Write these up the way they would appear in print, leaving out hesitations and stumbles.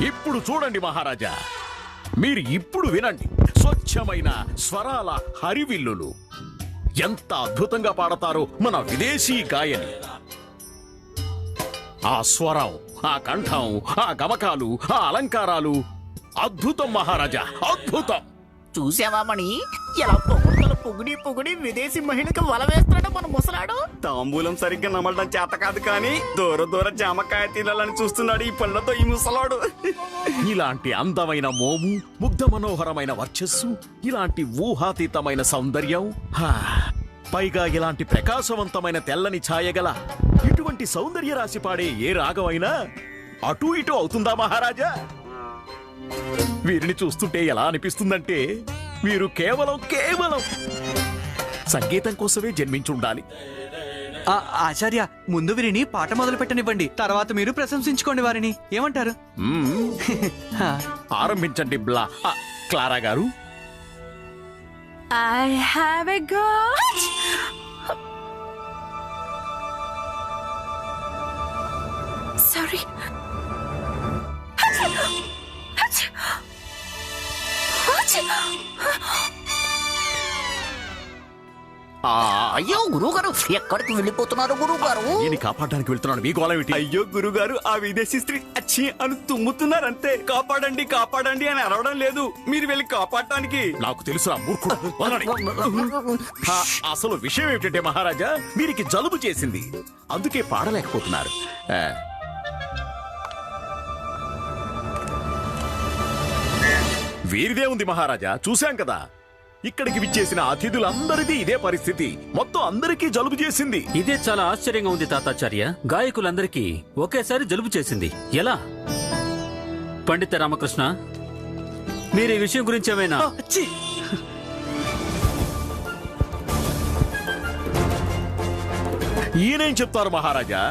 ఇప్పుడు చూడండి మహారాజా, మీరు ఇప్పుడు వినండి. స్వచ్ఛమైన స్వరాల హరివిల్లులు ఎంత అద్భుతంగా పాడతారో మన విదేశీ గాయని. ఆ స్వరం, ఆ కంఠం, ఆ గమకాలు, ఆ అలంకారాలు అద్భుతం మహారాజా, అద్భుతం. చూసావా మణి, ఎలా పొగిడి విదేశీ మహిళకి వల వేస్తున్నాడు మన ముసలాడు. తాంబూలం సరిగ్గా నమ్మడం చేత కాదు కానీ దూర జామకాయ తీరాలని చూస్తున్నాడు ఈ పళ్ళతో ఈ ముసలాడు. ఇలాంటి అందమైన మోము, ముగ్ధ మనోహరమైన వర్చస్సు, ఇలాంటి ఊహాతీతమైన సౌందర్యం, పైగా ఇలాంటి ప్రకాశవంతమైన తెల్లని ఛాయగల ఇటువంటి సౌందర్య రాశి పాడే ఏ రాగమైనా అటు ఇటు అవుతుందా మహారాజా? వీరిని చూస్తుంటే ఎలా అనిపిస్తుందంటే వీరు కేవలం సంగీతం కోసమే జన్మించుండాలి. ఆచార్య, ముందు వీరిని పాట మొదలు పెట్టనివ్వండి, తర్వాత మీరు ప్రశంసించుకోండి వారిని. ఏమంటారు? ఆరంభించండి క్లారా గారు. I have a goat. Sorry. అయ్యో గురువుగారు, ఎక్కడికి వెళ్ళిపోతున్నారు గురువుగారు? ఈయన కాపాడడానికి వెళ్తున్నాడు, మీ గోళం ఏంటి? అయ్యో గురుగారు, ఆ విదేశీ స్త్రీ అచ్చి అని తుమ్ముతున్నారంతే. కాపాడండి కాపాడండి అని అరవడం లేదు, మీరు వెళ్ళి కాపాడటానికి. నాకు తెలుసు మూర్ఖుడు. అసలు విషయం ఏమిటంటే మహారాజా, వీరికి జలుబు చేసింది, అందుకే పాడలేకపోతున్నారు. వీరిదే ఉంది మహారాజా, చూశాం కదా. ఇక్కడికి విచ్చేసిన అతిథులందరిది ఇదే పరిస్థితి, మొత్తం అందరికీ జలుబు చేసింది. ఇదే చాలా ఆశ్చర్యంగా ఉంది తాతాచార్య. గాయకులందరికీ ఒకేసారి జలుబు చేసింది, ఎలా? పండిత రామకృష్ణ, మీరు ఈ విషయం గురించి ఏమైనా? ఈయనేం చెప్తారు మహారాజా?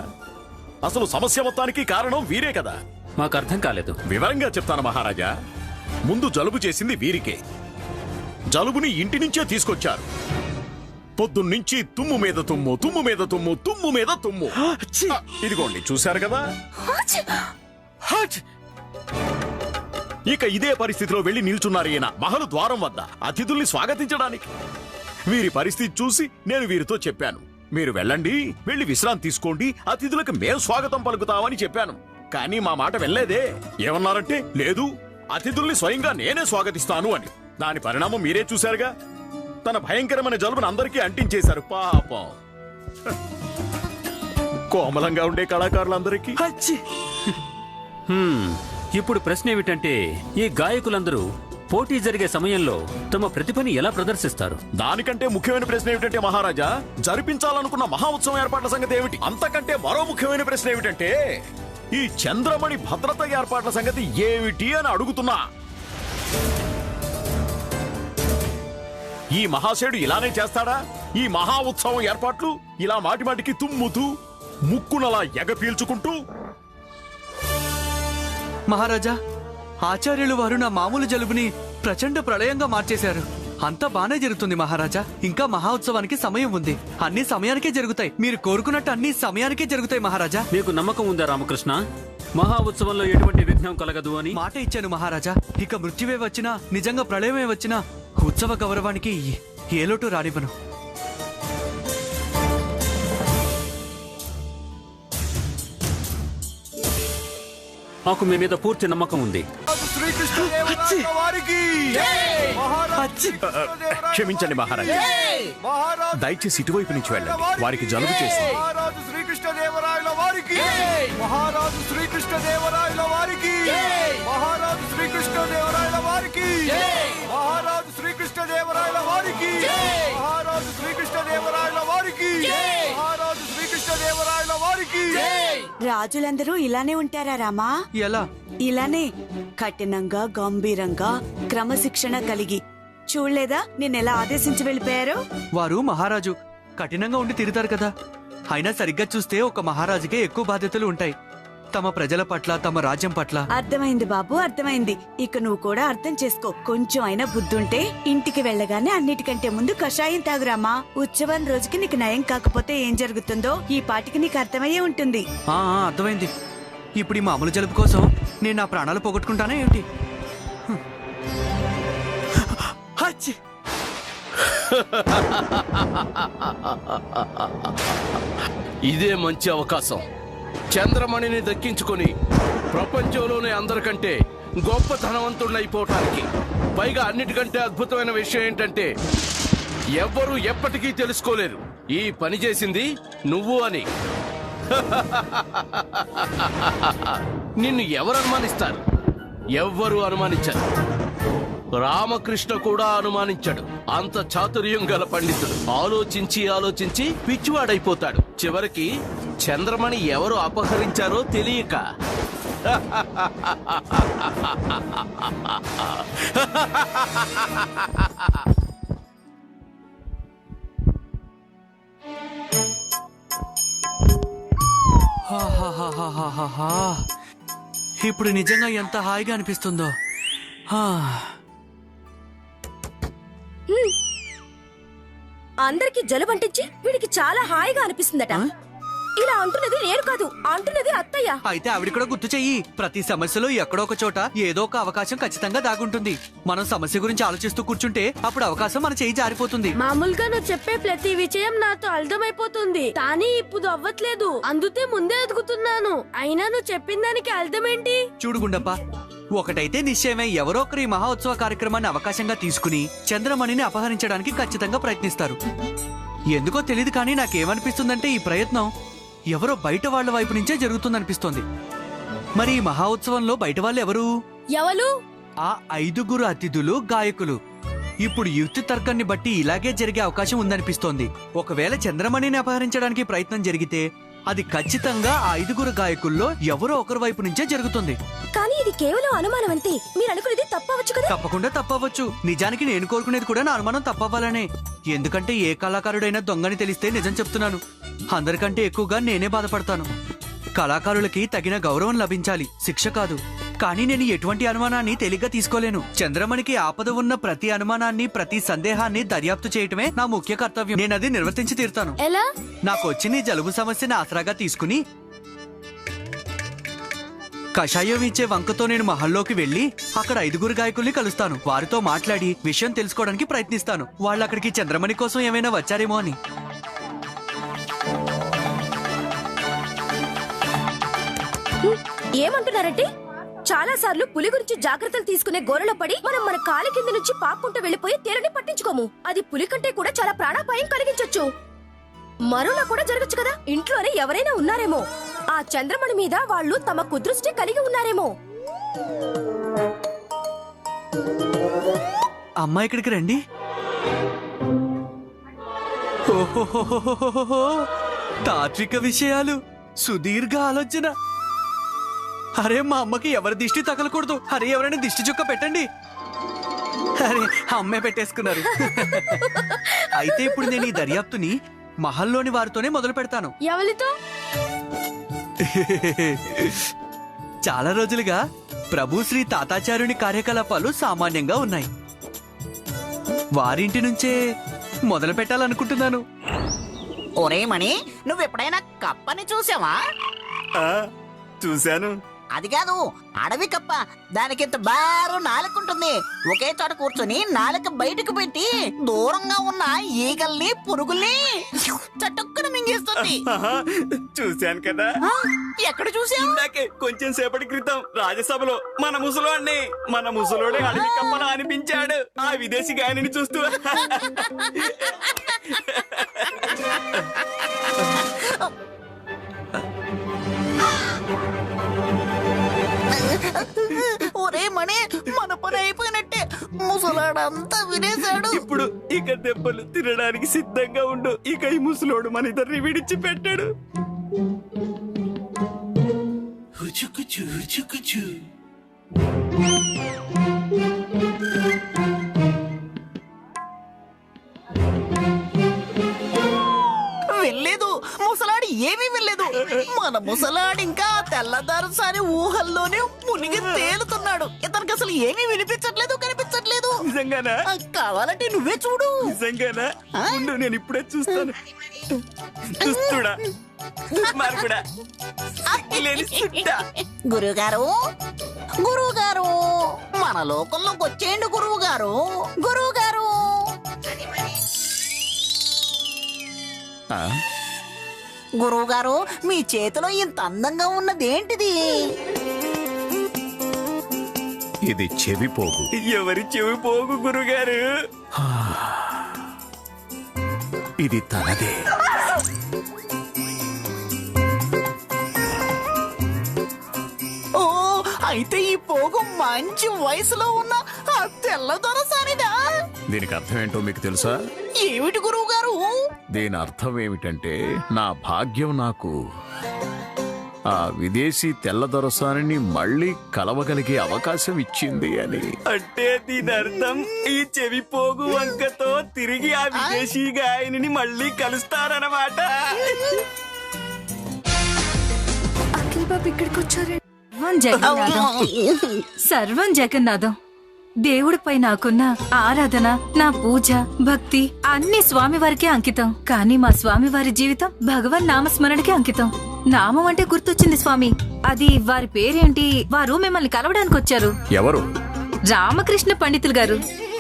అసలు సమస్య మొత్తానికి కారణం వీరే కదా. మాకు అర్థం కాలేదు. వివరంగా చెప్తాను మహారాజా. ముందు జలుబు చేసింది వీరికే. జలుబుని ఇంటి నుంచే తీసుకొచ్చారు. పొద్దున్నుంచి తుమ్ము మీద తుమ్ము, తుమ్ము మీద తుమ్ము, తుమ్ము మీద తుమ్ము. ఇదిగోండి, చూశారు కదా. ఇక ఇదే పరిస్థితిలో వెళ్లి నిల్చున్నారు ఈయన మహలు ద్వారం వద్ద అతిథుల్ని స్వాగతించడానికి. వీరి పరిస్థితి చూసి నేను వీరితో చెప్పాను, మీరు వెళ్ళండి, వెళ్లి విశ్రాంతి తీసుకోండి, అతిథులకు మేం స్వాగతం పలుకుతామని చెప్పాను. కానీ మా మాట వెళ్ళలేదే. ఏమన్నారంటే, లేదు, అతిథుల్ని స్వయంగా నేనే స్వాగతిస్తాను అని. దాని పరిణామం మీరే చూశారుగా. తన భయంకరమైన జలుబును అందరికీ అంటించేశారు పాపం. కోమలంగా ఉండే కళాకారులందరికీ. ఇప్పుడు ప్రశ్న ఏమిటంటే, ఈ గాయకులందరూ పోటీ జరిగే సమయంలో తమ ప్రతిభని ఎలా ప్రదర్శిస్తారు? దానికంటే ముఖ్యమైన ప్రశ్న ఏమిటంటే మహారాజా, జరిపించాలనుకున్న మహా ఉత్సవం ఏర్పాట్ల సంగతి ఏమిటి? అంతకంటే మరో ముఖ్యమైన ప్రశ్న ఏమిటంటే, ఈ చంద్రమణి భద్రత ఏర్పాట్ల సంగతి ఏమిటి అని అడుగుతున్నా. ఈ మహాశయుడు ఇలానే చేస్తాడా? ఈ మహా ఉత్సవం ఏర్పాట్లు ఇలా మాటిమాటికి తుమ్ముతూ ముక్కునలా ఎగ పీల్చుకుంటూ? మహారాజా, ఆచార్యులు వారు నా మామూలు జలుబుని ప్రచండ ప్రళయంగా మార్చేశారు. అంతా బానే జరుగుతుంది మహారాజా. ఇంకా మహా ఉత్సవానికి సమయం ఉంది. అన్ని సమయానికే జరుగుతాయి. మీరు కోరుకున్నట్టు అన్ని సమయానికే జరుగుతాయి మహారాజా. మీకు నమ్మకం ఉందా రామకృష్ణ, మహా ఉత్సవంలో ఎటువంటి విఘ్నం కలగదు అని? మాట ఇచ్చాను మహారాజా. ఇక మృత్యువే వచ్చినా, నిజంగా ప్రళయమే వచ్చినా ఉత్సవ గౌరవానికి ఏ లోటు రానివ్వను. మాకు మీ మీద పూర్తి నమ్మకం ఉంది. క్షమించండి మహారాజా, దయచేసి ఇటువైపు నుంచి వెళ్ళండి, వారికి జలుబు చేసింది. మహారాజు శ్రీకృష్ణదేవరాయల వారికి, మహారాజు శ్రీకృష్ణదేవరాయల వారికి, మహారాజు శ్రీకృష్ణదేవరాయల వారికి, మహారాజు శ్రీకృష్ణదేవరాయల వారికి, మహారాజు శ్రీకృష్ణదేవరాయల వారికి, మహారాజు శ్రీకృష్ణదేవరాయల వారికి. రాజులందరూ ఇలానే ఉంటారా రామా? ఎలా? ఇలానే కఠినంగా, గంభీరంగా, క్రమశిక్షణ కలిగి. చూడలేదా నిన్నెలా ఆదేశించి వెళ్ళిపోయారు? వారు మహారాజు, కఠినంగా ఉండి తిరుగుతారు కదా. అయినా సరిగ్గా చూస్తే ఒక మహారాజుకే ఎక్కువ బాధ్యతలు ఉంటాయి, తమ ప్రజల పట్ల, తమ రాజ్యం పట్ల. అర్థమైంది బాబు, అర్థమైంది. ఇక నువ్వు కూడా అర్థం చేసుకో. కొంచెం అయినా బుద్ధుంటే ఇంటికి వెళ్ళగానే అన్నిటికంటే ముందు కషాయం తాగురామా. ఉత్సవం రోజుకి నీకు నయం కాకపోతే ఏం జరుగుతుందో ఈ పాటికి నీకు అర్థమయ్యే ఉంటుంది. అర్థమైంది. ఇప్పుడు ఈ మామూలు జలుబు కోసం నేను నా ప్రాణాలు పోగొట్టుకుంటానా ఏంటి? హచ్చి! ఇదే మంచి అవకాశం. చంద్రమణిని దక్కించుకొని ప్రపంచంలోనే అందరికంటే గొప్ప ధనవంతుడినైపోవటానికి. పైగా అన్నిటికంటే అద్భుతమైన విషయం ఏంటంటే ఎవ్వరూ ఎప్పటికీ తెలుసుకోలేరు ఈ పని చేసింది నువ్వు అని. నిన్ను ఎవరు అనుమానిస్తారు? ఎవ్వరూ అనుమానించరు. రామకృష్ణ కూడా అనుమానించాడు. అంత చాతుర్యం గల పండితుడు. ఆలోచించి ఆలోచించి పిచ్చివాడైపోతాడు. చివరికి చంద్రమణి ఎవరు అపహరించారో తెలియక. హాహాహాహాహాహా. ఇప్పుడు నిజంగా ఎంత హాయిగా అనిపిస్తుందో. హా. అందరికి జలుబు అంటించి వీడికి చాలా హాయిగా అనిపిస్తుందట. ఇలా అంటున్నది నేను కాదు, అంటున్నది అత్తయ్య. అయితే ఆవిడ కూడా గుర్తు చెయ్యి. ప్రతి సమస్యలో ఎక్కడో ఒక చోట ఏదో ఒక అవకాశం ఖచ్చితంగా దాగుంటుంది. మనం సమస్య గురించి ఆలోచిస్తూ కూర్చుంటే అప్పుడు అవకాశం మన చేయి జారిపోతుంది. మామూలుగా నువ్వు చెప్పే ప్రతి విషయం నాతో అర్థమైపోతుంది, కానీ ఇప్పుడు అవ్వట్లేదు. అందుకే ముందే ఎదుగుతున్నాను. అయినా నువ్వు చెప్పిన దానికి అర్థమేంటి? చూడు గుండప్ప, ఒకటైతే నిశ్చయమే, ఎవరో ఒకరు ఈ మహోత్సవ కార్యక్రమాన్ని అవకాశంగా తీసుకుని చంద్రమణిని అపహరించడానికి ఖచ్చితంగా ప్రయత్నిస్తారు. ఎందుకో తెలియదు, కానీ నాకేమనిపిస్తుందంటే ఈ ప్రయత్నం ఎవరో బయట వాళ్ల వైపు నుంచే జరుగుతుందనిపిస్తోంది. మరి ఈ మహా ఉత్సవంలో బయట వాళ్ళు ఎవరు? ఎవరు? ఆ 5 అతిథులు, గాయకులు. ఇప్పుడు యుక్తి తర్కాన్ని బట్టి ఇలాగే జరిగే అవకాశం ఉందనిపిస్తోంది. ఒకవేళ చంద్రమణిని అపహరించడానికి ప్రయత్నం జరిగితే అది ఖచ్చితంగా ఆ 5 గాయకుల్లో ఎవరో ఒకరి వైపు నుంచే జరుగుతుంది. కానీ ఇది కేవలం అనుమానం అంతే. మీరు అనుకునేది తప్పవచ్చు కదా? తప్పకుండా తప్పవచ్చు. నిజానికి నేను కోరుకునేది కూడా నా అనుమానం తప్పవ్వాలనే. ఎందుకంటే ఏ కళాకారుడైనా దొంగని తెలిస్తే నిజం చెప్తున్నాను, అందరికంటే ఎక్కువగా నేనే బాధపడతాను. కళాకారులకి తగిన గౌరవం లభించాలి, శిక్ష కాదు. కానీ నేను ఎటువంటి అనుమానాన్ని తేలిగ్గా తీసుకోలేను. చంద్రమణికి ఆపద ఉన్న ప్రతి అనుమానాన్ని, ప్రతి సందేహాన్ని దర్యాప్తు చేయటమే నా ముఖ్య కర్తవ్యం. నేను అది నిర్వర్తించి తీరుతాను. ఎలా? నాకు వచ్చిన ఈ జలుబు సమస్యని ఆసరాగా తీసుకుని కషాయం ఇచ్చే వంకతో నేను మహల్లోకి వెళ్లి అక్కడ 5 గాయకుల్ని కలుస్తాను. వారితో మాట్లాడి విషయం తెలుసుకోవడానికి ప్రయత్నిస్తాను. వాళ్ళు అక్కడికి చంద్రమణి కోసం ఏమైనా వచ్చారేమో అని. ఏమంటున్నారంటే చాలా సార్లు పులి గురించి జాగ్రత్తలు తీసుకునే గోరలో పడి మనం మన కాలి కింద నుంచి పాక్కుంటూ వెళ్లిపోయి తేలని పట్టించుకోము. అది పులి కంటే కూడా చాలా ప్రాణాపాయం కలిగించొచ్చు. మరోలా కూడా జరగచ్చు కదా. ఇంట్లోనే ఎవరైనా ఉన్నారేమో. ఆ చంద్రమణి మీద వాళ్ళు తమ కుదృష్టి కలిగి ఉన్నారేమో. అమ్మా ఇక్కడికి రండి. ఓహోహోహోహోహో. తాత్విక విషయాలు, సుదీర్ఘ ఆలోచన. అరే మా అమ్మకి ఎవరి దిష్టి తగలకూడదు. అరే ఎవరైనా దిష్టి చుక్క పెట్టండి. అరే అమ్మే పెట్టేసుకున్నారు. అయితే ఇప్పుడు నేను ఈ దర్యాప్తుని మహల్లోని వారితోనే మొదలు పెడతాను. ఎవరితో? చాలా రోజులుగా ప్రభు శ్రీ తాతాచార్యుని కార్యకలాపాలు సామాన్యంగా ఉన్నాయి. వారింటి నుంచే మొదలు పెట్టాలనుకుంటున్నాను. ఒరే మణి, నువ్వెప్పుడైనా కప్పని చూసావా? చూశాను. అది కాదు, అడవి కప్ప. దానికింత బారు నాలుకుంటుంది. ఒకే చోట కూర్చొని నాలుక బయటకు పెట్టి దూరంగా ఉన్న ఈగల్ని, పురుగుల్ని చటుక్కున మింగేస్తుంది. చూశాను కదా. ఎక్కడ చూసావు? ఇందాకే కొంచెం సేపటి క్రితం రాజ్యసభలో మన ముసలోడే అడవి కప్పన అనిపించాడు ఆ విదేశీ గాయని చూస్తూ. ఒరే మణి, మన పని అయిపోయినట్టే. ముసలాడంతా వినేశాడు. ఇప్పుడు ఇక దెబ్బలు తినడానికి సిద్ధంగా ఉండు. ఇక ఈ ముసలోడు మన ఇద్దరిని విడిచి పెట్టాడు. వెళ్ళలేదు. ముసలాడు ఏమీ వినలేదు. మన ముసలాడు ఇంకా తెల్లదారుసారి ఊహల్లోనే మునిగి తేలుతున్నాడు. ఇతనికి అసలు ఏమీ వినిపించట్లేదు, కనిపించట్లేదు. నిజంగానా? కావాలంటే నువ్వే చూడు. నిజంగానా? ఉండు, నేను ఇప్పుడే చూస్తాను. చూస్తుడా మరి కూడా లేని సుట్టా. గురువుగారు, గురువుగారు, మన లోకంలోకి వచ్చేయండి గురువుగారు. గురువుగారు, ఆ? గురువుగారు, మీ చేతిలో ఇంత అందంగా ఉన్నదేంటిది? ఇది చెవి పోగు. ఎవరి చెవి పోగు గురుగారు? ఇది తనదే. ఓ, అయితే ఈ పోగు మంచి వయసులో ఉన్న ఆ తెల్లదొరసానిదా? దీనికి అర్థం ఏంటో మీకు తెలుసా? ఏమిటి గురువుగారు? దీని అర్థం ఏమిటంటే నా భాగ్యం నాకు ఆ విదేశీ తెల్లదొరసాని మళ్ళీ కలవగలిగే అవకాశం ఇచ్చింది అని. అంటే దీని అర్థం ఈ చెవి పోగు వంకతో తిరిగి ఆ విదేశీ గాయని మళ్ళీ కలుస్తారన్నమాట. అఖిల్ బాబు ఇక్కడికి వచ్చారు. సర్వం జగన్నాథం. దేవుడిపై నాకున్న ఆరాధన, నా పూజ, భక్తి అన్ని స్వామివారికే అంకితం. కానీ మా స్వామివారి జీవితం భగవన్ నామస్మరణకి అంకితం. నామం అంటే గుర్తొచ్చింది స్వామి. అది వారి పేరేంటి? వారు మిమ్మల్ని కలవడానికి వచ్చారు. ఎవరు? రామకృష్ణ పండితులు గారు.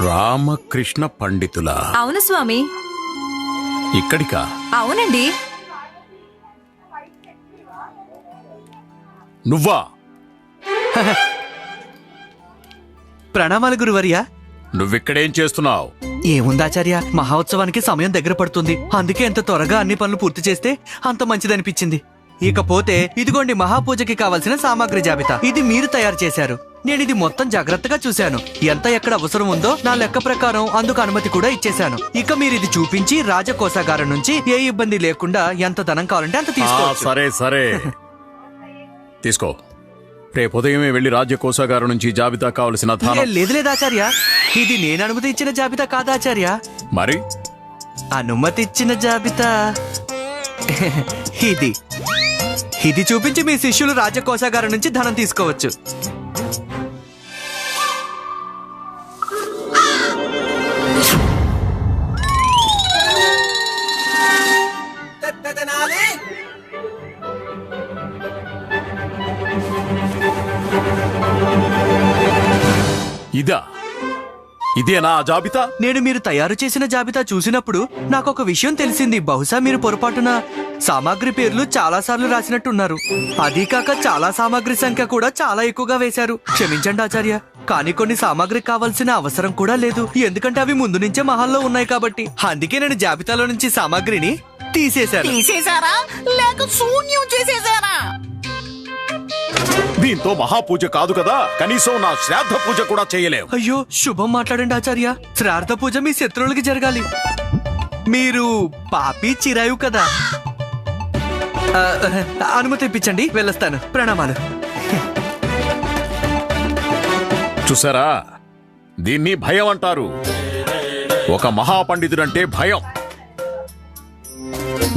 రామకృష్ణ పండితుల? అవును స్వామి. ఇక్కడికా? అవునండి. నువ్వా? ప్రణామాలు గురువర్యా. నువ్విక్కడేం చేస్తున్నావు? ఏముందాచార్య, మహోత్సవానికి సమయం దగ్గర పడుతుంది. అందుకే ఎంత త్వరగా అన్ని పనులు పూర్తి చేస్తే అంత మంచిదనిపించింది. ఇకపోతే ఇదిగోండి మహాపూజకి కావలసిన సామాగ్రి జాబితా. ఇది మీరు తయారు చేశారు. నేను ఇది మొత్తం జాగ్రత్తగా చూశాను. ఎంత ఎక్కడ అవసరం ఉందో నా లెక్క ప్రకారం అందుకు అనుమతి కూడా ఇచ్చేశాను. ఇక మీరు ఇది చూపించి రాజకోశాగారం నుంచి ఏ ఇబ్బంది లేకుండా ఎంత ధనం కావాలంటే అంత తీసుకోవచ్చు. సరే సరే తీసుకో. రేపు ఉదయమే వెళ్లి రాజ్యకోశాగారం నుంచి జాబితా కావలసిన ధనం. లేదు లేదు ఆచార్య, ఇది నేను అనుమతి ఇచ్చిన జాబితా కాదాచార్య. మరి అనుమతి ఇచ్చిన జాబితా ఇది. ఇది చూపించి మీ శిష్యులు రాజకోశాగారం నుంచి ధనం తీసుకోవచ్చు. ఇదా? ఇదేనా ఆ జాబితా? నేను మీరు తయారు చేసిన జాబితా చూసినప్పుడు నాకు ఒక విషయం తెలిసింది. బహుశా మీరు పొరపాటున సామాగ్రి పేర్లు చాలా సార్లు రాసినట్టున్నారు. అదీ కాక చాలా సామాగ్రి సంఖ్య కూడా చాలా ఎక్కువగా వేశారు. క్షమించండి ఆచార్య, కానీ కొన్ని సామాగ్రి కావాల్సిన అవసరం కూడా లేదు. ఎందుకంటే అవి ముందు నుంచే మహల్లో ఉన్నాయి కాబట్టి. అందుకే నేను జాబితాలో నుంచి సామాగ్రిని తీసేశాను. తీసేశారా లేక శూన్యం చేసేశారా? దీంతో మహాపూజ కాదు కదా, కనీసం నా శ్రాద్ధ పూజ కూడా చేయలేవు. అయ్యో, శుభం మాట్లాడండి ఆచార్య. శ్రాద్ధ పూజ మీ శత్రువులకి జరగాలి. మీరు పాపి చిరాయు కదా. అనుమతి ఇప్పించండి, వెళ్ళొస్తాను. ప్రణామాలు. చూసారా, దీన్ని భయం అంటారు. ఒక మహాపండితుడంటే భయం.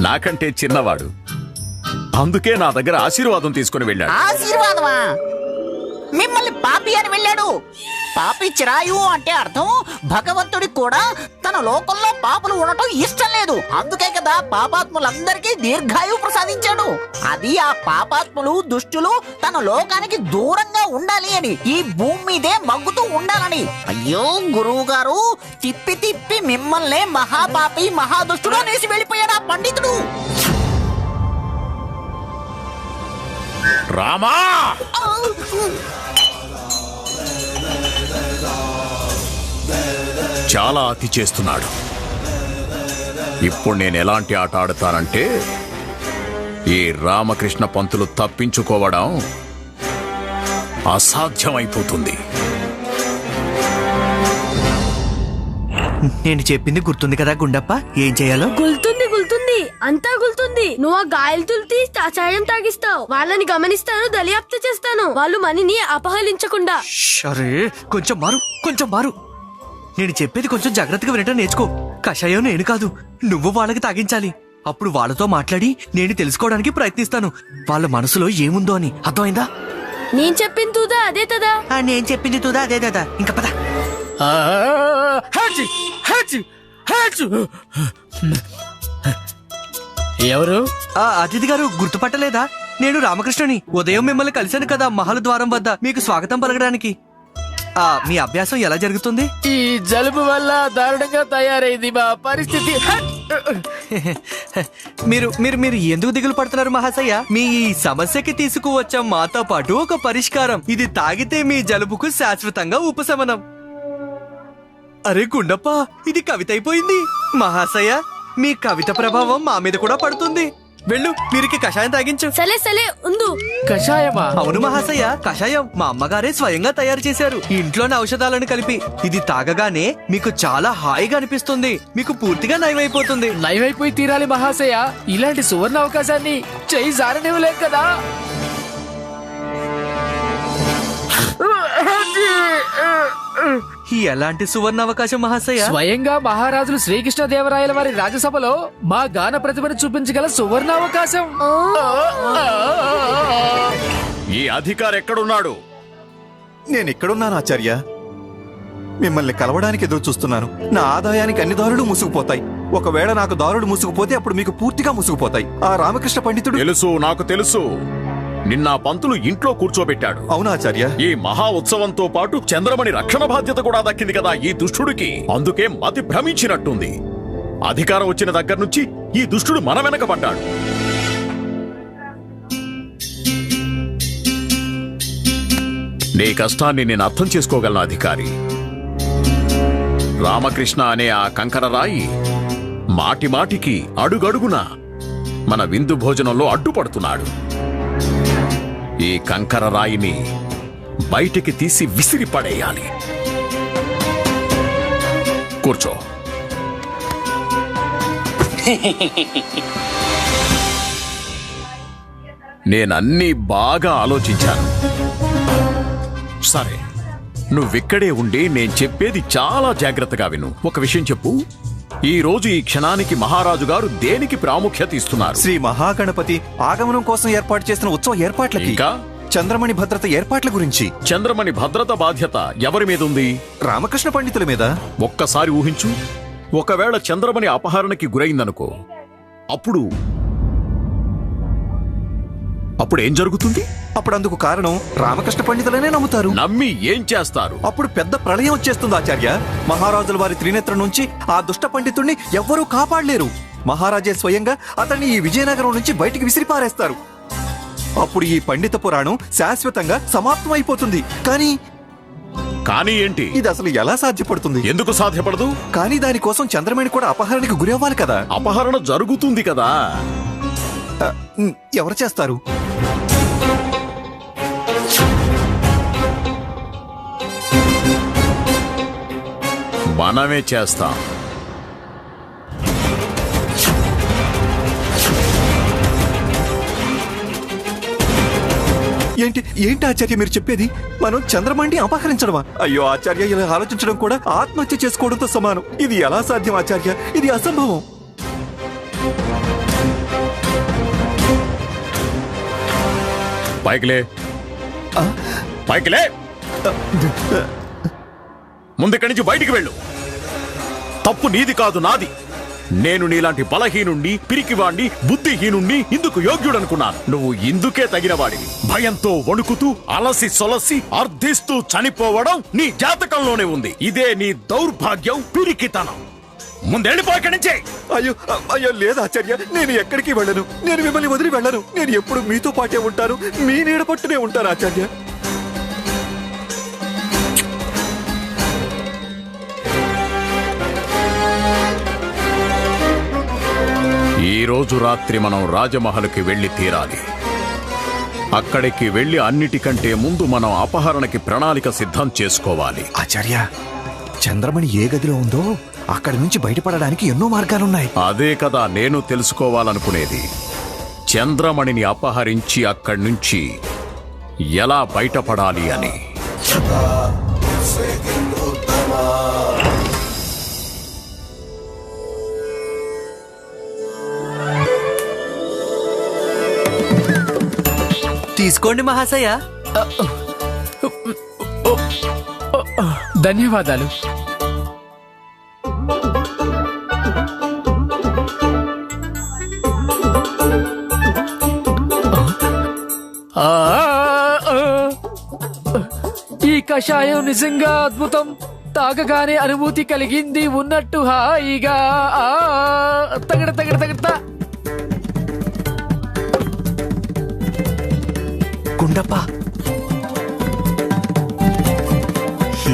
నాకంటే చిన్నవాడు, అందుకే నా దగ్గర ఆశీర్వాదం తీసుకుని వెళ్ళాడు. ఆశీర్వాదమా? మిమ్మల్ని పాపి అని వెళ్ళాడు. పాపి చిరాయు అంటే అర్థం భగవంతుడికి కూడా తన లోకంలో పాపులు ఉండటం ఇష్టం లేదు. అందుకే కదా పాపాత్ములందరికీ దీర్ఘాయువు ప్రసాదించాడు. అది ఆ పాపాత్ములు, దుష్టులు తన లోకానికి దూరంగా ఉండాలి అని, ఈ భూమి మీదే మగ్గుతూ ఉండాలని. అయ్యో గురువు గారు, తిప్పి తిప్పి మిమ్మల్నే మహాపాపి, మహాదుష్టుడు అనేసి వెళ్ళిపోయాడు ఆ పండితుడు. రామా! చాలా అతి చేస్తున్నాడు. ఇప్పుడు నేను ఎలాంటి ఆట ఆడతానంటే, ఈ రామకృష్ణ పంతులు తప్పించుకోవడం అసాధ్యమైపోతుంది. నేను చెప్పింది గుర్తుంది కదా గుండప్ప? ఏం చేయాలో? గుల్తుంది అంతా గుల్తుంది. నువ్వు ఆ గాయలతులు తీసి చాయం తాగిస్తావు. వాళ్ళని గమనిస్తాను, దర్యాప్తు చేస్తాను. వాళ్ళు మనీని అపహరించకుండా. సరే, కొంచెం మారు. నేను చెప్పేది కొంచెం జాగ్రత్తగా వినటం నేర్చుకో. కషాయం నేను కాదు, నువ్వు వాళ్ళకి తాగించాలి. అప్పుడు వాళ్ళతో మాట్లాడి నేను తెలుసుకోవడానికి ప్రయత్నిస్తాను వాళ్ళ మనసులో ఏముందో అని. అర్థమైందా? నేను చెప్పింది తూదా అదే తదా. నేను చెప్పింది తుదా అదే దాదా. ఇంకా పద. ఎవరు? అతిథి గారు గుర్తుపట్టలేదా? నేను రామకృష్ణని. ఉదయం మిమ్మల్ని కలిశాను కదా మహల్ ద్వారం వద్ద మీకు స్వాగతం పలకడానికి. మీ అభ్యాసం ఎలా జరుగుతుంది? ఈ జలుబు వల్ల దారుణంగా తయారైంది మా పరిస్థితి. మీరు మీరు మీరు ఎందుకు దిగులు పడుతున్నారు మహాశయ? మీ ఈ సమస్యకి తీసుకువచ్చాం మాతో పాటు ఒక పరిష్కారం. ఇది తాగితే మీ జలుబుకు శాశ్వతంగా ఉపశమనం. అరే గుండప్ప, ఇది కవిత అయిపోయింది. మహాశయ, మీ కవిత ప్రభావం మా మీద కూడా పడుతుంది. వెళ్ళు, వీరికి కషాయం తాగించు. సలే సలే ఉండు. కషాయమా? అవును మహాశయ, కషాయం మా అమ్మగారే స్వయంగా తయారు చేశారు ఇంట్లోని ఔషధాలను కలిపి. ఇది తాగగానే మీకు చాలా హాయిగా అనిపిస్తుంది. మీకు పూర్తిగా నయమైపోతుంది. నయమైపోయి తీరాలి మహాశయ. ఇలాంటి సువర్ణ అవకాశాన్ని చెయ్యి జారనివ్వలేం కదా. ఎలాంటి సువర్ణ అవకాశం మహాశయ? స్వయంగా మహారాజులు శ్రీకృష్ణదేవరాయల వారి రాజ్యసభలో మా గాన ప్రతిభను చూపించగల సువర్ణ అవకాశం. ఈ అధికారి ఎక్కడున్నాడు? నేను ఎక్కడున్నాను ఆచార్య? మిమ్మల్ని కలవడానికి ఎదురు చూస్తున్నాను. నా ఆదాయానికి అన్ని దారులు మూసుకుపోతాయి. ఒకవేళ నాకు దారులు మూసుకుపోతే అప్పుడు మీకు పూర్తిగా మూసుకుపోతాయి. ఆ రామకృష్ణ పండితుడు తెలుసు, నాకు తెలుసు. నిన్న పంతులు ఇంట్లో కూర్చోబెట్టాడు. అవునా ఆచార్య? ఈ మహా ఉత్సవంతో పాటు చంద్రమణి రక్షణ బాధ్యత కూడా దక్కింది కదా ఈ దుష్టుడికి. అందుకే మతి భ్రమించినట్టుంది. అధికారం వచ్చిన దగ్గర నుంచి ఈ దుష్టుడు మన వెనక పడ్డాడు. నీ కష్టాన్ని నేను అర్థం చేసుకోగలను అధికారి. రామకృష్ణ అనే ఆ కంకర రాయి మాటి మాటికి అడుగడుగునా మన విందు భోజనంలో అడ్డుపడుతున్నాడు. ఈ కంకర రాయిని బయటికి తీసి విసిరి పడేయాలి. కూర్చో. నేనన్నీ బాగా ఆలోచించాను. సరే, నువ్విక్కడే ఉండి నేను చెప్పేది చాలా జాగ్రత్తగా విను. ఒక విషయం చెప్పు. ఈ రోజు ఈ క్షణానికి మహారాజు గారు దేనికి ప్రాముఖ్యత ఇస్తున్నారు? శ్రీ మహాగణపతి ఆగమనం కోసం ఏర్పాటు చేసిన ఉత్సవ ఏర్పాట్లకి, ఇంకా చంద్రమణి భద్రత ఏర్పాట్ల గురించి. చంద్రమణి భద్రత బాధ్యత ఎవరి మీద ఉంది? రామకృష్ణ పండితుల మీద. ఒక్కసారి ఊహించు, ఒకవేళ చంద్రమణి అపహరణకి గురైందనుకో, అప్పుడు ఏం జరుగుతుంది? అప్పుడు అందుకు కారణం రామకృష్ణ పండితులనే నమ్ముతారు. నమ్మి ఏం చేస్తారు? అప్పుడు పెద్ద ప్రళయం వచ్చేస్తుంది ఆచార్య. మహారాజుల వారి త్రినేత్రం నుంచి ఆ దుష్ట పండితుణ్ణి ఎవ్వరూ కాపాడలేరు. మహారాజే స్వయంగా అతన్ని ఈ విజయనగరం నుంచి బయటికి విసిరిపారేస్తారు. అప్పుడు ఈ పండిత పురాణం శాశ్వతంగా సమాప్తం అయిపోతుంది. కానీ ఏంటి? ఇది అసలు ఎలా సాధ్యపడుతుంది? ఎందుకు సాధ్యపడదు? కానీ దానికోసం చంద్రమణి కూడా అపహరణకి గురి అవ్వాలి కదా. అపహరణ జరుగుతుంది కదా. ఎవరు చేస్తారు? మనమే చేస్తాం. ఏంటి ఆచార్య మీరు చెప్పేది? మనం చంద్రమణిని అపహరించడమా? అయ్యో ఆచార్య, ఇలా ఆలోచించడం కూడా ఆత్మహత్య చేసుకోవడంతో సమానం. ఇది ఎలా సాధ్యం ఆచార్య? ఇది అసంభవం. పైకిలే, పైకిలే. ముందుక్కడి నుంచి బయటికి వెళ్ళు. తప్పు నీది కాదు, నాది. నేను నీలాంటి బలహీనుణ్ణి, పిరికివాణ్ణి, బుద్ధిహీనుణ్ణి ఇందుకు యోగ్యుడనుకున్నాను. నువ్వు ఇందుకే తగినవాడివి. భయంతో వణుకుతూ, అలసి సొలసి, అర్థిస్తూ చనిపోవడం నీ జాతకంలోనే ఉంది. ఇదే నీ దౌర్భాగ్యం, పిరికితనం. ముందెళ్ళిపోయి నుంచే. అయ్యో లేదు ఆచార్య, నేను ఎక్కడికి వెళ్ళను. నేను మిమ్మల్ని వదిలి వెళ్ళను. నేను ఎప్పుడు మీతో పాటే ఉంటాను. మీ నీడ పట్టునే ఉంటాను ఆచార్య. ఈ రోజు రాత్రి మనం రాజమహల్కి వెళ్లి తీరాలి. అక్కడికి వెళ్లి అన్నిటికంటే ముందు మనం అపహరణకి ప్రణాళిక సిద్ధం చేసుకోవాలి. ఆచార్య, చంద్రమణి ఏ గదిలో ఉందో అక్కడి నుంచి బయటపడడానికి ఎన్నో మార్గాలున్నాయి. అదే కదా నేను తెలుసుకోవాలనుకునేది. చంద్రమణిని అపహరించి అక్కడి నుంచి ఎలా బయటపడాలి అని. తీసుకోండి మహాశయ. ధన్యవాదాలు. ఆ, ఆ, ఈ కషాయం నిజంగా అద్భుతం. తాగగానే అనుభూతి కలిగింది ఉన్నట్టు హాయిగా. తగడ తగడ తగడ. గుండప్ప,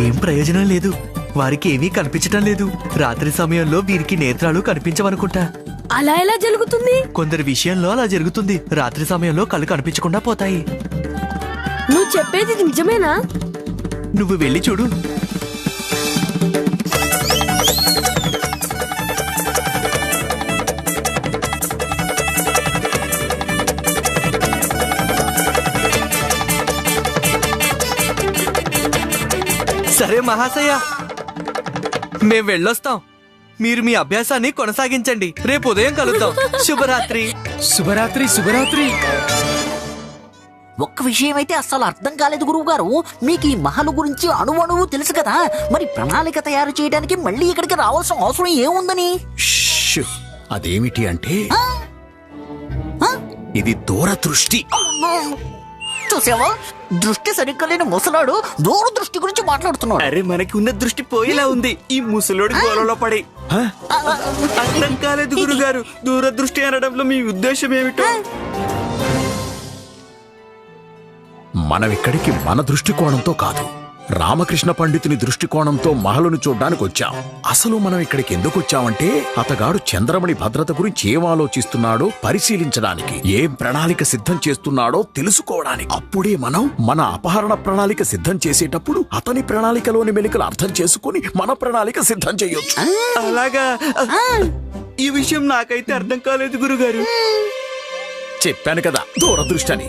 ఏం ప్రయోజనం లేదు. వారికి ఏమీ కనిపించటం లేదు. రాత్రి సమయంలో వీరికి నేత్రాలు కనిపించవనుకుంటా. అలా ఎలా జరుగుతుంది? కొందరి విషయంలో అలా జరుగుతుంది. రాత్రి సమయంలో కళ్ళు కనిపించకుండా పోతాయి. నువ్వు చెప్పేది నిజమేనా? నువ్వు వెళ్ళి చూడు. సరే మహాశయ, మేం వెళ్ళొస్తాం. మీరు మీ అభ్యాసాన్ని కొనసాగించండి. రేపు ఉదయం కలుద్దాం. శుభరాత్రి. శుభరాత్రి. శుభరాత్రి. ఒక్క విషయం అయితే అస్సలు అర్థం కాలేదు గురువు గారు. మీకు ఈ మహల్ గురించి అణువణువు తెలుసు కదా, మరి ప్రణాళిక తయారు చేయడానికి మళ్ళీ ఇక్కడికి రావాల్సిన అవసరం ఏముందని? ష్! అదేమిటి అంటే ఇది దూరదృష్టి. చూసావా, దృష్టి సరిగ్గా లేని ముసలాడు దూరదృష్టి గురించి మాట్లాడుతున్నాడు. అరే మనకి ఉన్న దృష్టి పోయేలా ఉంది ఈ ముసలోడి గోలలో పడి. అర్థం కాలేదు గురుగారు, దూరదృష్టి అనడంలో మీ ఉద్దేశం ఏమిటో? మనం ఇక్కడికి మన దృష్టికోణంతో కాదు, రామకృష్ణ పండితుని దృష్టికోణంతో మహలును చూడ్డానికి వచ్చాం. అసలు మనం ఇక్కడికి ఎందుకు వచ్చామంటే అతగాడు చంద్రమణి భద్రత గురించి ఏం ఆలోచిస్తున్నాడో పరిశీలించడానికి, ఏం ప్రణాళిక సిద్ధం చేస్తున్నాడో తెలుసుకోవడానికి. అప్పుడే మనం మన అపహరణ ప్రణాళిక సిద్ధం చేసేటప్పుడు అతని ప్రణాళికలోని మెలికలు అర్థం చేసుకుని మన ప్రణాళిక సిద్ధం చేయొచ్చు. అలాగా? ఈ విషయం నాకైతే అర్థం కాలేదు గురుగారు. చెప్పాను కదా దూరదృష్టి అని.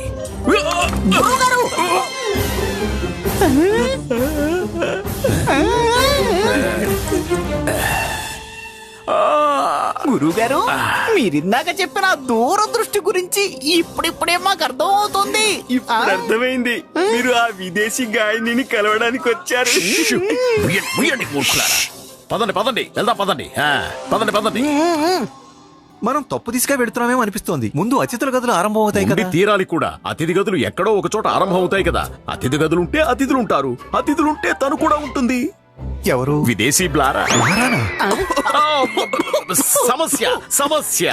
గురుగారు, మీరిందాక చెప్పిన దూరదృష్టి గురించి ఇప్పుడిప్పుడే మాకు అర్థం అవుతుంది. ఇప్పుడు అర్థమైంది. మీరు ఆ విదేశీ గాయనిని కలవడానికి వచ్చారు. ముయ్యండి మూర్ఖులారా. పదండి పదండి, వెళ్దాం పదండి. పదండి పదండి. మనం తప్పు దిశగా వెళుతున్నామేమో అనిపిస్తోంది. ముందు అతిథుల గదులు ఆరంభం అవుతాయి ఉండి కదా. తీరాలి కూడా. అతిథి గదులు ఎక్కడో ఒక చోట ఆరంభం అవుతాయి కదా. అతిథి గదులుంటే అతిథులుంటారు, అతిథులుంటే తను కూడా ఉంటుంది. ఎవరు? విదేశీ బ్లారా. సమస్య సమస్య.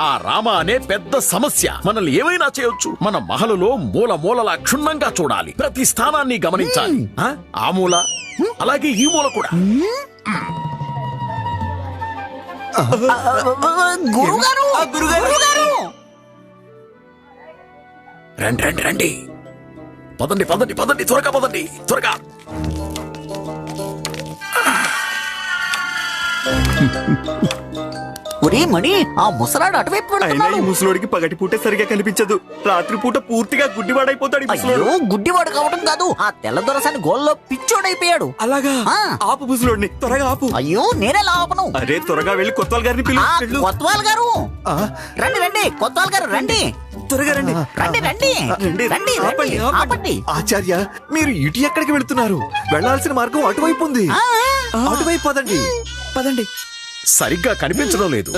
ఆ రామ అనే పెద్ద సమస్య. మనల్ని ఏమైనా చేయొచ్చు. మన మహలులో మూల మూలలా క్షుణ్ణంగా చూడాలి. ప్రతి స్థానాన్ని గమనించాలి. ఆ మూల, అలాగే ఈ మూల కూడా. గురుగారు, గురుగారు, రండి రండి రండి. పదండి పదండి పదండి, త్వరగా పదండి త్వరగా. ఒరే మణి, ఆ ముసలాడు అటువైపు అయినా వెళ్తున్నాడు. ఈ ముసలోడికి పగటి పూట సరిగా కనిపించదు. రాత్రి పూట పూర్తిగా గుడ్డివాడైపోతాడు ఈ ముసలోడు. అయ్యో, గుడ్డివాడు కావటం కాదు, ఆ తెల్ల దొరసాని గోల్లో పిచ్చోడైపోయాడు. అలాగా? ఆ. ఆపు ముసలోడిని, త్వరగా ఆపు. అయ్యో, నేనే లాపను. అరే త్వరగా వెళ్ళి కొత్తవాళ్ళ గారిని పిలు. వెళ్ళు. కొత్తవాల్ గారు, రండి రండి, కొత్తవాల్ గారు రండి. త్వరగా రండి. రండి రండి రండి. రండి ఆపండి, రండి, ఆపండి. ఆపండి. ఆచార్య, మీరు ఇటు ఎక్కడికి వెళుతున్నారు? వెళ్లాల్సిన మార్గం అటువైపు ఉంది. అటువైపు పదండి. పదండి. సరిగ్గా కనిపించడం లేదు.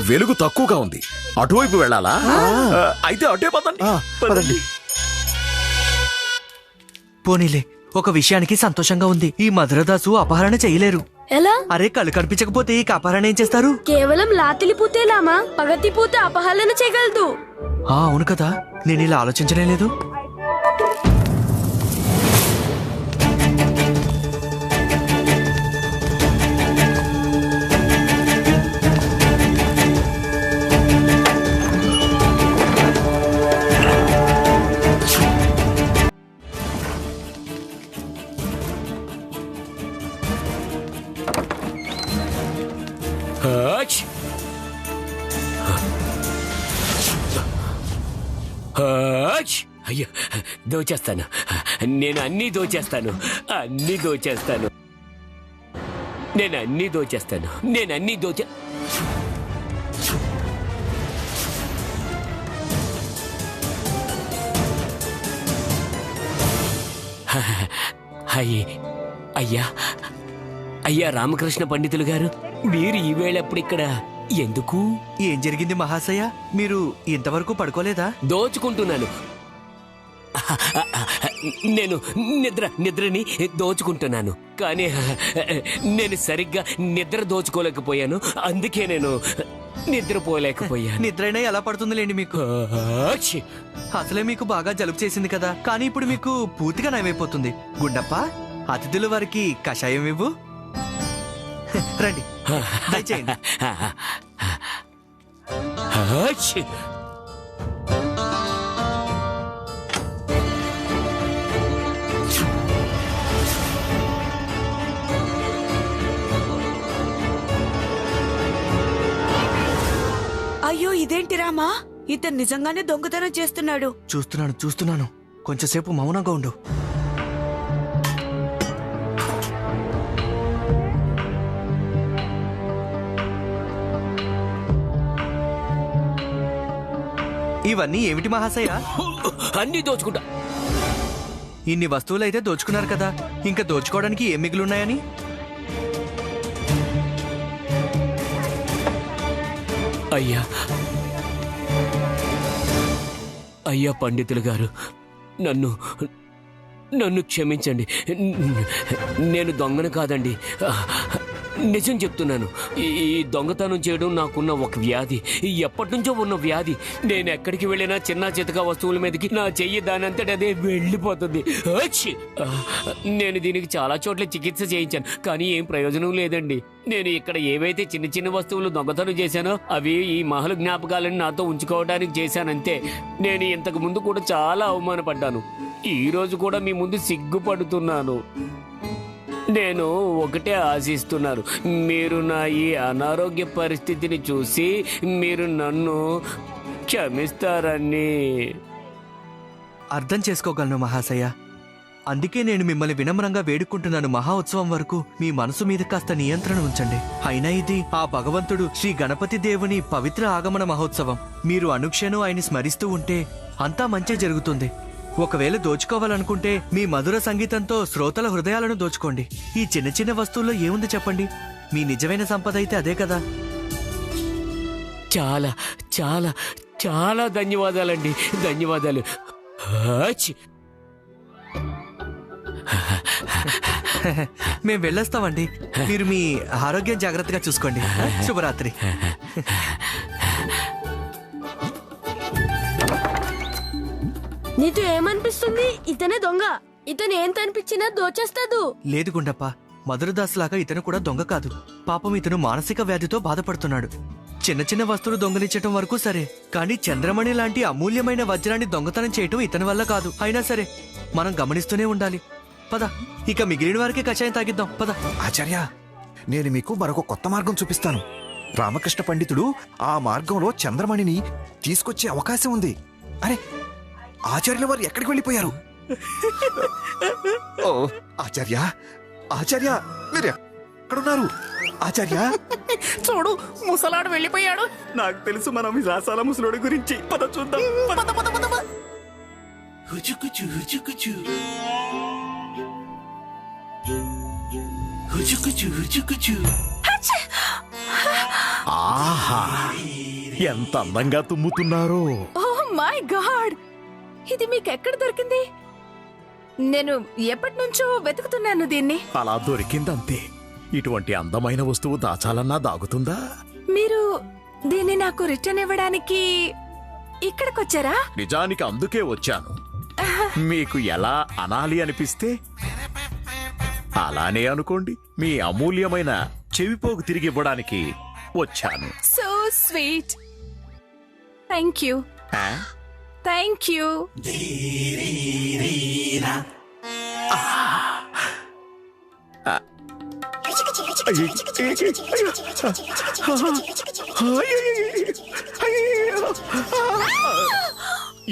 వెలుగు తక్కువగా ఉంది. అటువైపు వెళ్ళాలా? అయితే అటే పదండి. పదండి. పోనీలే, ఒక విషయానికి సంతోషంగా ఉంది. ఈ మధురదాసు అపహరణ చేయలేరు. ఎలా? అరే, కళ్ళు కనిపించకపోతే ఈ అపహరణ ఏం చేస్తారు? కేవలం లాతిలి పూతే లామా, పగతి పూతే అపహరణ చేయగలదు. అవును కదా, నేను ఇలా ఆలోచించనే లేదు. అయ్యో, దోచేస్తాను. నేను అన్నీ దోచేస్తాను. అన్నీ దోచేస్తాను. నేను అన్నీ దోచేస్తాను. నేను అన్నీ దోచే అయ్యా అయ్యా రామకృష్ణ పండితులు గారు, మీరు ఈవేళప్పుడు ఇక్కడ ఎందుకు? ఏం జరిగింది మహాశయ? మీరు ఇంతవరకు పడుకోలేదా? దోచుకుంటున్నాను. నేను నిద్రని దోచుకుంటున్నాను, కానీ నేను సరిగ్గా నిద్ర దోచుకోలేకపోయాను. అందుకే నేను నిద్రపోలేకపోయాను. నిద్రైనా ఎలా పడుతుందిలేండి మీకు. ఛీ! అసలే మీకు బాగా జలుబు చేసింది కదా, కానీ ఇప్పుడు మీకు పూర్తిగా నయమైపోతుంది. గుండప్ప, అతిథుల వారికి కషాయం ఇవ్వు. రండి, దయచేయండి. ఛీ! అయ్యో ఇదేంటి రామా, ఇతను నిజంగానే దొంగతనం చేస్తున్నాడు. చూస్తున్నాను. కొంచెంసేపు మౌనంగా ఉండు. ఇవన్నీ ఏమిటి మహాశయ? అన్నీ దోచుకుంటా. ఇన్ని వస్తువులు అయితే దోచుకున్నారు కదా, ఇంకా దోచుకోవడానికి ఏం మిగిలిన్నాయని? అయ్యా పండితులు గారు, నన్ను క్షమించండి. నేను దొంగను కాదండి, నిజం చెప్తున్నాను. ఈ దొంగతనం చేయడం నాకున్న ఒక వ్యాధి, ఎప్పటి నుంచో ఉన్న వ్యాధి. నేను ఎక్కడికి వెళ్ళినా చిన్న చితక వస్తువుల మీదకి నా చెయ్యి దానంతటి అదే వెళ్ళిపోతుంది. నేను దీనికి చాలా చోట్ల చికిత్స చేయించాను, కానీ ఏం ప్రయోజనం లేదండి. నేను ఇక్కడ ఏవైతే చిన్న చిన్న వస్తువులు దొంగతనం చేశానో అవి ఈ మహల్ జ్ఞాపకాలను నాతో ఉంచుకోవడానికి చేశానంతే. నేను ఇంతకు ముందు కూడా చాలా అవమానపడ్డాను. ఈ రోజు కూడా మీ ముందు సిగ్గుపడుతున్నాను. నేను ఒకటే ఆశిస్తున్నాను, మీరు నా ఈ అనారోగ్య పరిస్థితిని చూసి మీరు నన్ను క్షమిస్తారని. అర్థం చేసుకోగలను మహాశయ. అందుకే నేను మిమ్మల్ని వినమ్రంగా వేడుకుంటున్నాను. మహా ఉత్సవం వరకు మీ మనసు మీద కాస్త నియంత్రణ ఉంచండి. అయినా ఇది ఆ భగవంతుడు శ్రీ గణపతి దేవుని పవిత్ర ఆగమన మహోత్సవం. మీరు అనుక్షణం ఆయన్ని స్మరిస్తూ ఉంటే అంతా మంచి జరుగుతుంది. ఒకవేళ దోచుకోవాలనుకుంటే మీ మధుర సంగీతంతో శ్రోతల హృదయాలను దోచుకోండి. ఈ చిన్న చిన్న వస్తువుల్లో ఏముంది చెప్పండి? మీ నిజమైన సంపద అయితే అదే కదా. చాలా చాలా చాలా ధన్యవాదాలండి, ధన్యవాదాలు. మేము వెళ్ళొస్తామండి. మీరు మీ ఆరోగ్యం జాగ్రత్తగా చూసుకోండి. శుభరాత్రి. నీతో ఏమనిపిస్తుంది? ఇతనే దొంగ. ఇతను ఏం కనిపించినా దోచేస్తాడు. లేదు గుండప్ప, మధురదాస్ లాగా ఇతను కూడా దొంగ కాదు. పాపం ఇతను మానసిక వ్యాధితో బాధపడుతున్నాడు. చిన్న చిన్న వస్తువులు దొంగలించటం వరకు సరే, కానీ చంద్రమణి లాంటి అమూల్యమైన వజ్రాన్ని దొంగతనం చేయటం ఇతని వల్ల కాదు. అయినా సరే మనం గమనిస్తూనే ఉండాలి. పద, ఇక మిగిలిన వారికి కషాయం తాగిద్దాం. పద. ఆచార్య, నేను మీకు మరొక కొత్త మార్గం చూపిస్తాను. రామకృష్ణ పండితుడు ఆ మార్గంలో చంద్రమణిని తీసుకొచ్చే అవకాశం ఉంది. అరే, ఆచార్యుల వారు ఎక్కడికి వెళ్ళిపోయారు? ఓ ఆచార్య, ఆచార్య, మీరు ఎక్కడున్నారు? ఆచార్య, చూడు, ముసలాడు వెళ్ళిపోయాడు. నాకు తెలుసు మనం విలాసాల ముసలోడి గురించి. పద చూద్దాం. పద, పద, పద, పద. ఆహా, ఎంత అందంగా తుమ్ముతున్నారో. ఓ మై గాడ్, ఇది మీకు ఎక్కడ దొరికింది? నేను ఎప్పటి నుంచో వెతుకుతున్నాను దీన్ని. అలా దొరికిందంతే. ఇటువంటి అందమైన వస్తువు దాచాలన్నా దాగుతుందా? మీరు దీన్ని నాకు రిటర్న్ ఇవ్వడానికి ఇక్కడికొచ్చారా? నిజానికి అందుకే వచ్చాను. మీకు ఎలా అనాలి అనిపిస్తే అలానే అనుకోండి. మీ అమూల్యమైన చెవిపోగు తిరిగి ఇవ్వడానికి వచ్చాను. So sweet. Thank you. ఆ? Thank you.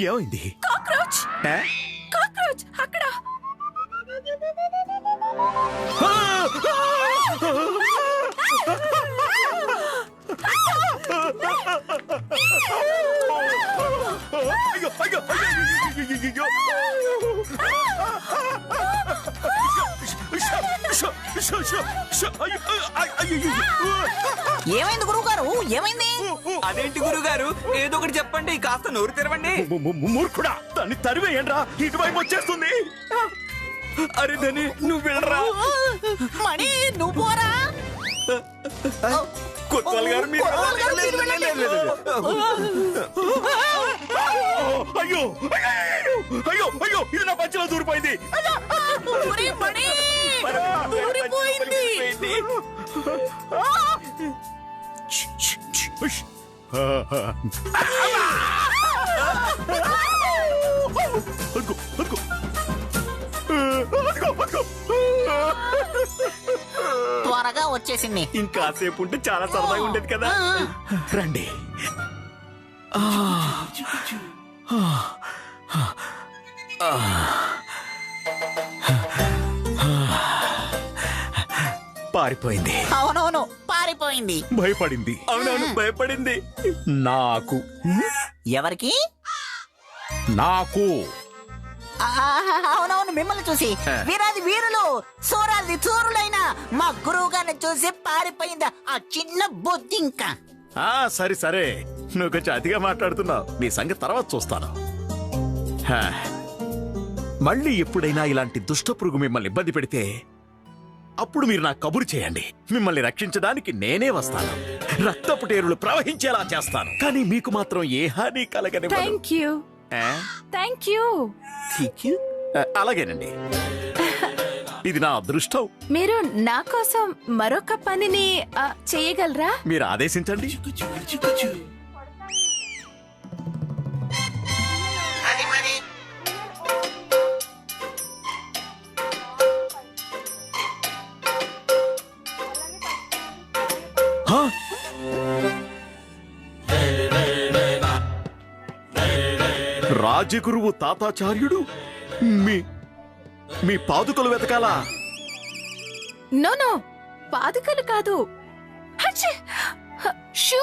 ఏమైంది? కాక్రోచ్, ఆ? కాక్రోచ్ అక్కడ. అయ్యో, అయ్యో, అయ్యో, అయ్యో, అయ్యో, అయ్యో. ఏమైంది గురువు గారు, ఏమైంది? అదేంటి గురుగారు, ఏదో ఒకటి చెప్పండి, కాస్త నోరు తెరవండి. మూర్ఖుడా, దాన్ని తరివేయండ్రా, ఇటువైపు వచ్చేస్తుంది. అరే ధని, నువ్వు వెళ్ళరా. మణి నువ్వు పోరా. కొత్వాల్ గారు మీరు కొత్వాల్ గారు మీరు వెళ్ళండి. అయ్యో అయ్యో అయ్యో, ఇది నా పంచలో దూరిపోయింది. ఒరే మణి, ఊరిపోయింది. అదిగో, అదిగో. అదిగో, అదిగో. త్వరగా వచ్చేసింది. ఇంకాసేపు ఉంటే చాలా సరదాగా ఉండేది కదా. రండి. పారిపోయింది. అవునవును, పారిపోయింది. భయపడింది. అవునవును, భయపడింది. నాకు ఎవరికి? నాకు అవునవును, మిమ్మల్ని చూసి. వీరాది వీరులు, సూరాది సూరులైన మా గురువు గారిని చూసి పారిపోయిందా ఆ చిన్న బొద్దింక. సరే సరే, నువ్వు కొంచెం అతిగా మాట్లాడుతున్నావు. నీ సంగతి తర్వాత చూస్తాను. హా. మళ్ళీ ఎప్పుడైనా ఇలాంటి దుష్ట పురుగు మిమ్మల్ని ఇబ్బంది పెడితే అప్పుడు మీరు నాకు కబురు చేయండి. మిమ్మల్ని రక్షించడానికి నేనే వస్తాను. రక్తపు టేరులు ప్రవహించేలా చేస్తాను. కానీ మీకు మాత్రం ఏ హాని కలగనివ్వను. Thank you thank you. అలాగేనండి. ఇది నా అదృష్టం. మీరు నా కోసం మరొక పనిని చేయగలరా? మీరు ఆదేశించండి. రాజగురువు తాతాచార్యుడు మీ పాదుకలు వెతకాలా? నో పాదుకలు కాదు. హచ్చే! Shoe,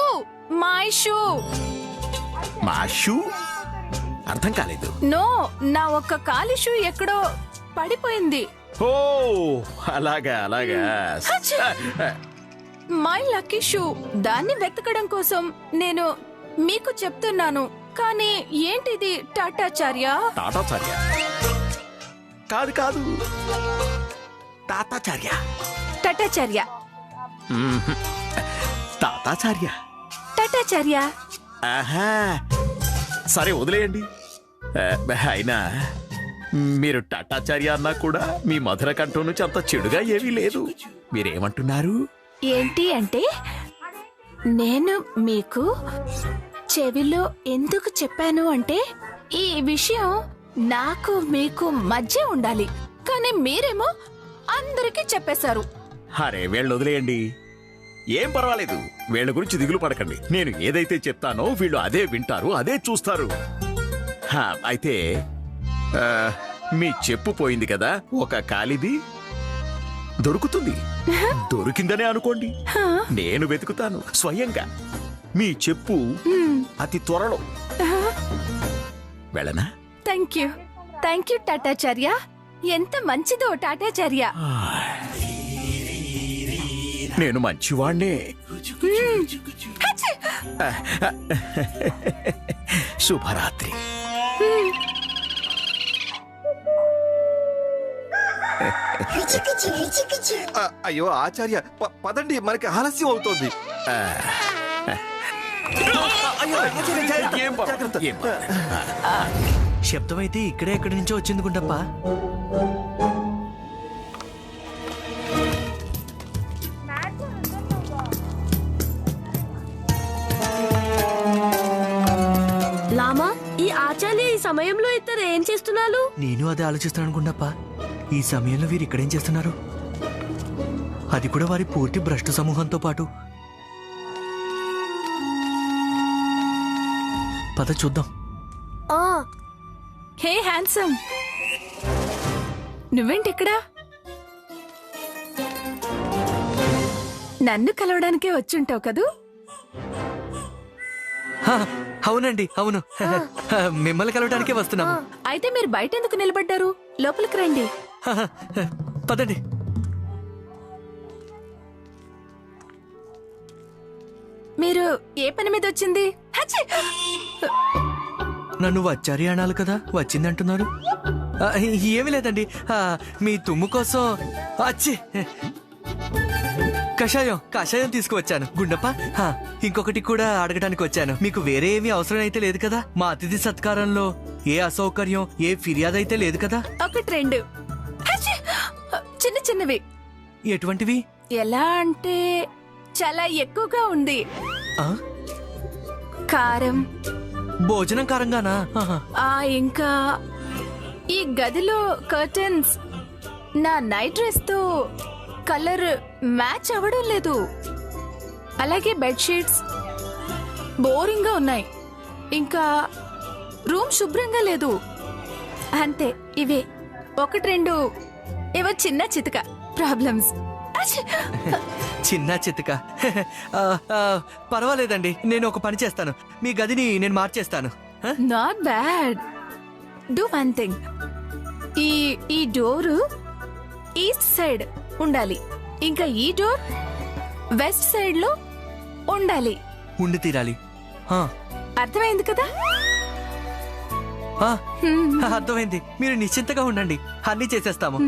my shoe. మా షూ? అర్థం కాలేదు. నో, నా ఒక్క కాలి షూ ఎక్కడో పడిపోయింది. ఓ అలాగా అలాగా. My lucky shoe. దాన్ని వెతకడం కోసం నేను మీకు చెప్తున్నాను. కానీ ఏంటిది టాటాచార్య? తాతాచార్య కాదు కాదు, తాతాచార్య. టాటాచార్య తాతాచార్య. టాటాచార్య. ఆహా, సరే వదిలేయండి. అయినా మీరు టాటాచార్య అన్నా కూడా మీ మధుర కంఠం నుంచి అంత చెడుగా ఏమీ లేదు. మీరేమంటున్నారు? ఏంటి అంటే, నేను మీకు చెవిలో ఎందుకు చెప్పాను అంటే, ఈ విషయం నాకు మీకు మధ్య ఉండాలి. కానీ మీరేమో అందరికీ చెప్పేశారు. అరే వీళ్ళు వదిలేయండి, ఏం పర్వాలేదు. వీళ్ళ గురించి దిగులు పడకండి. నేను ఏదైతే చెప్తానో వీళ్ళు అదే వింటారు, అదే చూస్తారు. అయితే మీ చెప్పు పోయింది కదా, ఒక కాలిది దొరుకుతుంది. దొరికిందనే అనుకోండి. నేను వెతుకుతాను స్వయంగా. మీ చెప్పు అతి త్వరలో. వెళ్ళనా? Thank you Tatacharya. ఎంత మంచిదో టాటాచార్య. నేను మంచివాణ్ణే. శుభరాత్రి. అయ్యో ఆచార్య, పదండి, మనకి ఆలస్యం అవుతోంది. ఏం పర్వాలేదు, ఏం పర్వాలేదు. శబ్దం అయితే ఇక్కడే ఎక్కడి నుంచో వచ్చింది గుండప్ప. లామా, ఈ ఆచార్య ఈ సమయంలో ఇద్దరు ఏం చేస్తున్నారు? నేను అదే ఆలోచిస్తున్నాను గుండప్ప. ఈ సమయంలో వీరు ఇక్కడేం చేస్తున్నారు? అది కూడా వారి పూర్తి భ్రష్టు సమూహంతో పాటు. పద చూద్దాం. హే హ్యాండ్సమ్, నువ్వేంటి ఇక్కడ? నన్ను కలవడానికే వచ్చుంటావు కదూ? అవునండి, అవును. మిమ్మల్ని కలవడానికే వస్తున్నాము. అయితే మీరు బయట ఎందుకు నిలబడ్డారు? లోపలికి రండి. పదండి. మీరు ఏ పని మీద వచ్చింది? హచ్చి! నన్ను వచ్చారి అనాలి కదా, వచ్చిందంటున్నారు. ఏమీ లేదండి, మీ తుమ్ము కోసం అచ్చి కషాయం తీసుకువచ్చాను. గుండప్ప, ఇంకొకటి కూడా అడగడానికి వచ్చాను. మీకు వేరే ఏమీ అవసరం అయితే లేదు కదా? మా అతిథి సత్కారంలో ఏ అసౌకర్యం, ఏ ఫిర్యాదు అయితే లేదు కదా? ఒకటి రెండు హచ్చి! చిన్న చిన్నవి. ఎటువంటివి? ఎలా అంటే చాలా ఎక్కువగా ఉంది. ఆ? కారం. భోజనం కారంగానా? ఇంకా ఈ గదిలో కర్టన్స్ నా నైట్ డ్రెస్ తో కలర్ మ్యాచ్ అవ్వడం లేదు. అలాగే బెడ్షీట్స్ బోరింగ్ గా ఉన్నాయి. ఇంకా రూమ్ శుభ్రంగా లేదు. అంతే, ఇవే ఒకటి రెండు ఏవో చిన్న చితక ప్రాబ్లమ్స్. చిన్న చితక పర్వాలేదండి, నేను ఒక పని చేస్తాను. మీ గదిని నేను మార్చేస్తాను. Not bad. Do one thing. ఈ డోరు ఈస్ట్ సైడ్ ఉండాలి. ఇంకా ఈ డోర్ వెస్ట్ సైడ్ లో ఉండాలి. ఉండి తీరాలి. అర్థమైంది కదా? అర్థమైంది. మీరు నిశ్చింతగా ఉండండి, అన్ని చేసేస్తాము.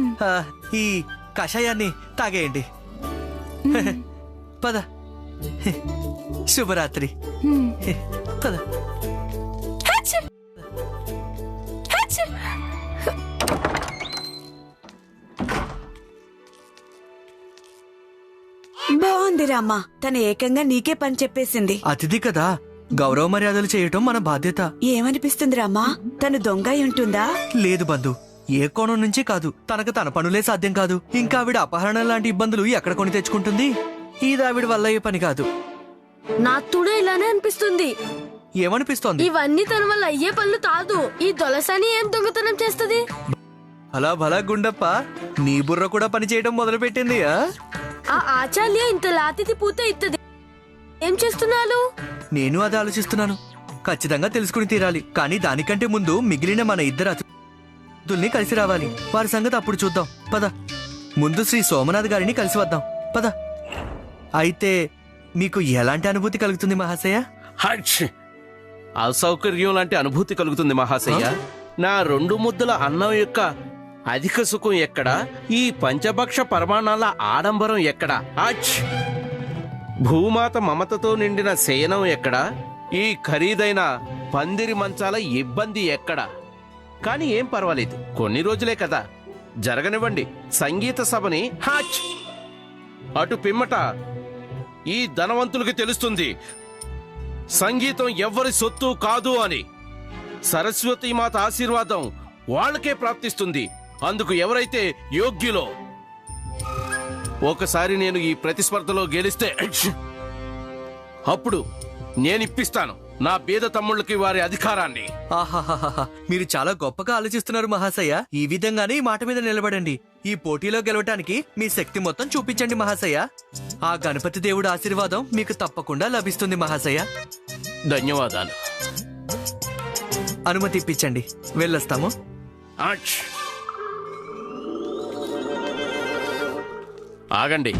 ఈ కషాయాన్ని తాగేయండి. పద. శుభరాత్రి. పద. బాగుంది రామ్మా, తన ఏకంగా నీకే పని చెప్పేసింది. అతిథి కదా, గౌరవ మర్యాదలు చేయటం మన బాధ్యత. ఏమనిపిస్తుంది రామ్మా, తను దొంగ అయి ఉంటుందా? లేదు బంధు, ఏ కోణం నుంచి కాదు. తనకు తన పనులే సాధ్యం కాదు. ఇంకా ఆవిడ అపహరణ లాంటి ఇబ్బందులు ఎక్కడ కొని తెచ్చుకుంటుంది? ఇది ఆవిడ వల్ల అయ్యే పని కాదు. నాకు కూడా ఇలానే అనిపిస్తుంది. ఏమనిపిస్తోంది? ఇవన్నీ తన వల్ల అయ్యే పనులు కాదు. ఈ దొలసాని ఏం దొంగతనం చేస్తుంది? అలా భలా గుండప్ప, నీ బుర్ర కూడా పని చేయడం మొదలు పెట్టింది. ఆ ఆచార్య ఇంత లాతిథి పూత ఇత్తది. ఏం చేస్తున్నాను? నేను అదే ఆలోచిస్తున్నాను. ఖచ్చితంగా తెలుసుకుని తీరాలి. కానీ దానికంటే ముందు మిగిలిన మన ఇద్దరు అతిథుల్ని కలిసి రావాలి. వారి సంగతి అప్పుడు చూద్దాం. పద. ముందు శ్రీ సోమనాథ్ గారిని కలిసి వద్దాం. పద. అయితే మీకు ఎలాంటి అనుభూతి కలుగుతుంది మహాశయ? అసౌకర్యం లాంటి అనుభూతి కలుగుతుంది మహాశయ. నా 2 ముద్దల అన్నం యొక్క అధిక సుఖం ఎక్కడ? ఈ పంచభక్ష పరమాణాల ఆడంబరం ఎక్కడ? భూమాత మమతతో నిండిన శయనం ఎక్కడ? ఈ ఖరీదైన పందిరి మంచాల ఇబ్బంది ఎక్కడ? కానీ ఏం పర్వాలేదు, కొన్ని రోజులే కదా, జరగనివ్వండి సంగీత సభని. అటు పిమ్మట ఈ ధనవంతులకి తెలుస్తుంది సంగీతం ఎవ్వరి సొత్తు కాదు అని. సరస్వతీ మాత ఆశీర్వాదం వాళ్ళకే ప్రాప్తిస్తుంది. అందుకు ఎవరైతే యోగ్యులో. ఒకసారి నేను ఈ ప్రతిస్పర్ధలో గెలిస్తే అప్పుడు నేనిప్పిస్తాను నా పేద తమ్ముళ్ళకి వారి అధికారాన్ని. ఆహాహాహా, మీరు చాలా గొప్పగా ఆలోచిస్తున్నారు మహాశయ. ఈ విధంగానే ఈ మాట మీద నిలబడండి. ఈ పోటీలో గెలవటానికి మీ శక్తి మొత్తం చూపించండి మహాశయ. ఆ గణపతి దేవుడి ఆశీర్వాదం మీకు తప్పకుండా లభిస్తుంది మహాశయ. ధన్యవాదాలు. అనుమతి ఇప్పించండి, వెళ్ళొస్తాము. ఆగండి.